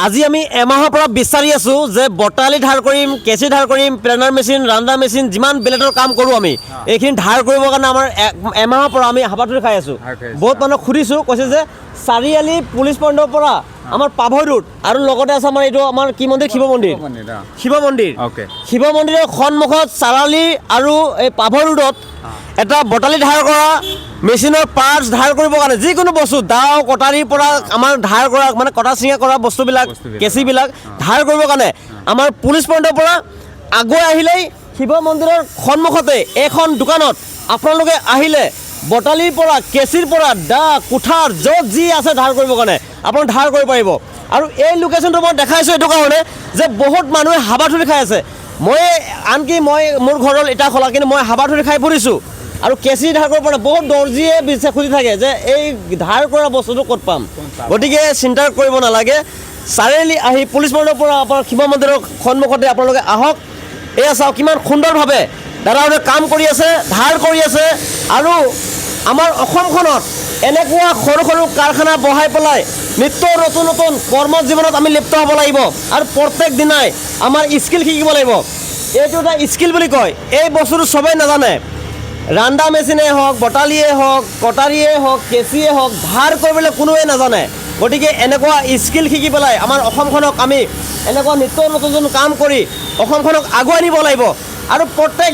আজি আমি এমাহৰ পৰা বিচাৰি আছোঁ যে বটালি ধাৰ কৰিম, কেঁচি ধাৰ কৰিম, প্লেনাৰ মেচিন, ৰাণ্ডাৰ মেচিন, যিমান বেলেটৰ কাম কৰোঁ আমি এইখিনি ধাৰ কৰিবৰ কাৰণে আমাৰ এমাহৰ পৰা আমি হাবাথুৰি খাই আছোঁ। বহুত মানুহক সুধিছোঁ, কৈছে যে চাৰিআলি পুলিচ পইণ্টৰ পৰা আমাৰ পাভৈ ৰোড আৰু লগতে আছে আমাৰ এইটো আমাৰ কি মন্দিৰ, শিৱ মন্দিৰ, শিৱ মন্দিৰ, শিৱ মন্দিৰৰ সন্মুখত চাৰিআলি আৰু এই পাভৈ ৰোডত এটা বটালি ধাৰ কৰা মেচিনৰ পাৰ্টছ ধাৰ কৰিবৰ কাৰণে যিকোনো বস্তু দাও কটাৰীৰ পৰা আমাৰ ধাৰ কৰা মানে কটা চিঙা কৰা বস্তুবিলাক কেঁচিবিলাক ধাৰ কৰিবৰ কাৰণে আমাৰ পুলিচ পইণ্টৰ পৰা আগুৱাই আহিলেই শিৱ মন্দিৰৰ সন্মুখতে এখন দোকানত আপোনালোকে আহিলে বটালিৰ পৰা কেঁচিৰ পৰা দা কুঠাৰ য'ত যি আছে ধাৰ কৰিবৰ কাৰণে আপোনালোকে ধাৰ কৰিব পাৰিব। আৰু এই লোকেশ্যনটো মই দেখাইছোঁ এইটো কাৰণে যে বহুত মানুহে হাবাথুৰি খাই আছে। মই আনকি মোৰ ঘৰৰ ইটা খোলা কিন্তু মই হাবাথুৰি খাই ফুৰিছোঁ আৰু কেঁচি ধাৰ কৰিব পৰা বহুত দৰ্জীয়ে বিচাৰি খুজি থাকে যে এই ধাৰ কৰা বস্তুটো ক'ত পাম। গতিকে চিন্তা কৰিব নালাগে, চাৰিআলি আহি পুলিচ পইণ্টৰ পৰা আপোনাৰ শিৱ মন্দিৰৰ সন্মুখতে আপোনালোকে আহক। এয়া চাওক কিমান সুন্দৰভাৱে দাদাহঁতে কাম কৰি আছে, ধাৰ কৰি আছে। আৰু আমাৰ অসমখনত এনেকুৱা সৰু সৰু কাৰখানা বহাই পেলাই নিত্য নতুন নতুন কৰ্ম জীৱনত আমি লিপ্ত হ'ব লাগিব আৰু প্ৰত্যেক দিনাই আমাৰ স্কিল শিকিব লাগিব। এইটো এটা স্কিল বুলি কয়, এই বস্তুটো চবেই নাজানে। ৰাণ্ডা মেচিনেই হওক, বটালিয়ে হওক, কটাৰীয়ে হওক, কেঁচিয়ে হওক, ধাৰ কৰিবলৈ কোনোৱে নাজানে। গতিকে এনেকুৱা স্কিল শিকি পেলাই আমাৰ অসমখনক আমি এনেকুৱা নিত্য নতুন কাম কৰি অসমখনক আগুৱাই নিব লাগিব আৰু প্ৰত্যেক